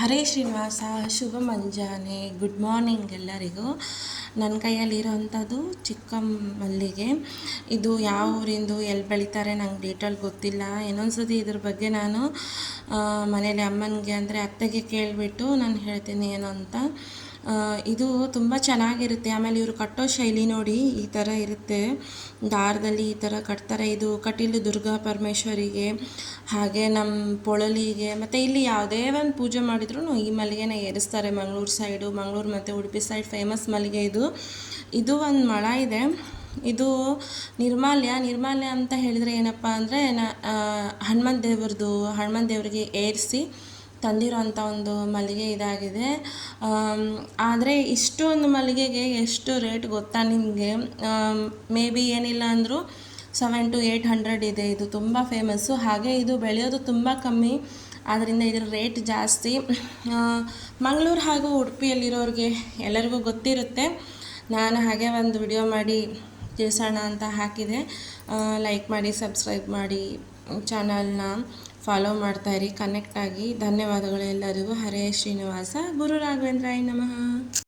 ಹರೇ ಶ್ರೀನಿವಾಸ, ಶುಭ ಮುಂಜಾನೆ, good morning ಎಲ್ಲರಿಗೂ. ನನ್ನ ಕೈಯಲ್ಲಿರೋವಂಥದ್ದು ಚಿಕ್ಕ ಮಲ್ಲಿಗೆ. ಇದು ಯಾವ ಊರಿಂದು ಎಲ್ಲಿ ಬೆಳೀತಾರೆ ನಂಗೆ ಡೀಟೇಲ್ ಗೊತ್ತಿಲ್ಲ. ಇನ್ನೊಂದ್ಸತಿ ಇದ್ರ ಬಗ್ಗೆ ನಾನು ಮನೇಲಿ ಅಮ್ಮನಿಗೆ ಅಂದರೆ ಅತ್ತೆಗೆ ಕೇಳಿಬಿಟ್ಟು ನಾನು ಹೇಳ್ತೀನಿ ಏನು ಅಂತ. ಇದು ತುಂಬ ಚೆನ್ನಾಗಿರುತ್ತೆ. ಆಮೇಲೆ ಇವರು ಕಟ್ಟೋ ಶೈಲಿ ನೋಡಿ ಈ ಥರ ಇರುತ್ತೆ, ದಾರದಲ್ಲಿ ಈ ಥರ ಕಟ್ತಾರೆ. ಇದು ಕಟೀಲು ದುರ್ಗಾ ಪರಮೇಶ್ವರಿಗೆ, ಹಾಗೆ ನಮ್ಮ ಪೊಳಲಿಗೆ, ಮತ್ತು ಇಲ್ಲಿ ಯಾವುದೇ ಒಂದು ಪೂಜೆ ಮಾಡಿದ್ರು ಈ ಮಲ್ಲಿಗೆನ ಏರಿಸ್ತಾರೆ. ಮಂಗಳೂರು ಸೈಡು, ಮಂಗಳೂರು ಮತ್ತು ಉಡುಪಿ ಸೈಡ್ ಫೇಮಸ್ ಮಲ್ಲಿಗೆ ಇದು. ಇದು ಒಂದು ಮಳ ಇದೆ. ಇದು ನಿರ್ಮಾಲ್ಯ ಅಂತ ಹೇಳಿದರೆ ಏನಪ್ಪ ಅಂದರೆ ಹನುಮಂತ ದೇವರಿಗೆ ಏರಿಸಿ ತಂದಿರೋಂಥ ಒಂದು ಮಲ್ಲಿಗೆ ಇದಾಗಿದೆ. ಆದರೆ ಇಷ್ಟೊಂದು ಮಲ್ಲಿಗೆಗೆ ಎಷ್ಟು ರೇಟ್ ಗೊತ್ತಾ ನಿಮಗೆ? ಮೇ ಬಿ ಏನಿಲ್ಲ ಅಂದರೂ 700 to 800 ಇದೆ. ಇದು ತುಂಬ ಫೇಮಸ್ಸು. ಹಾಗೆ ಇದು ಬೆಳೆಯೋದು ತುಂಬ ಕಮ್ಮಿ, ಆದ್ದರಿಂದ ಇದರ ರೇಟ್ ಜಾಸ್ತಿ. ಮಂಗಳೂರು ಹಾಗೂ ಉಡುಪಿಯಲ್ಲಿರೋರಿಗೆ ಎಲ್ಲರಿಗೂ ಗೊತ್ತಿರುತ್ತೆ. ನಾನು ಹಾಗೆ ಒಂದು ವಿಡಿಯೋ ಮಾಡಿ ತಿಳಿಸೋಣ ಅಂತ ಹಾಕಿದೆ. ಲೈಕ್ ಮಾಡಿ, ಸಬ್ಸ್ಕ್ರೈಬ್ ಮಾಡಿ, ಚಾನಲ್ನ ಫಾಲೋ ಮಾಡ್ತಾಯಿರಿ, ಕನೆಕ್ಟ್ ಆಗಿ. ಧನ್ಯವಾದಗಳು ಎಲ್ಲರಿಗೂ. ಹರೇ ಶ್ರೀನಿವಾಸ, ಗುರು ರಾಘವೇಂದ್ರಾಯ ನಮಃ.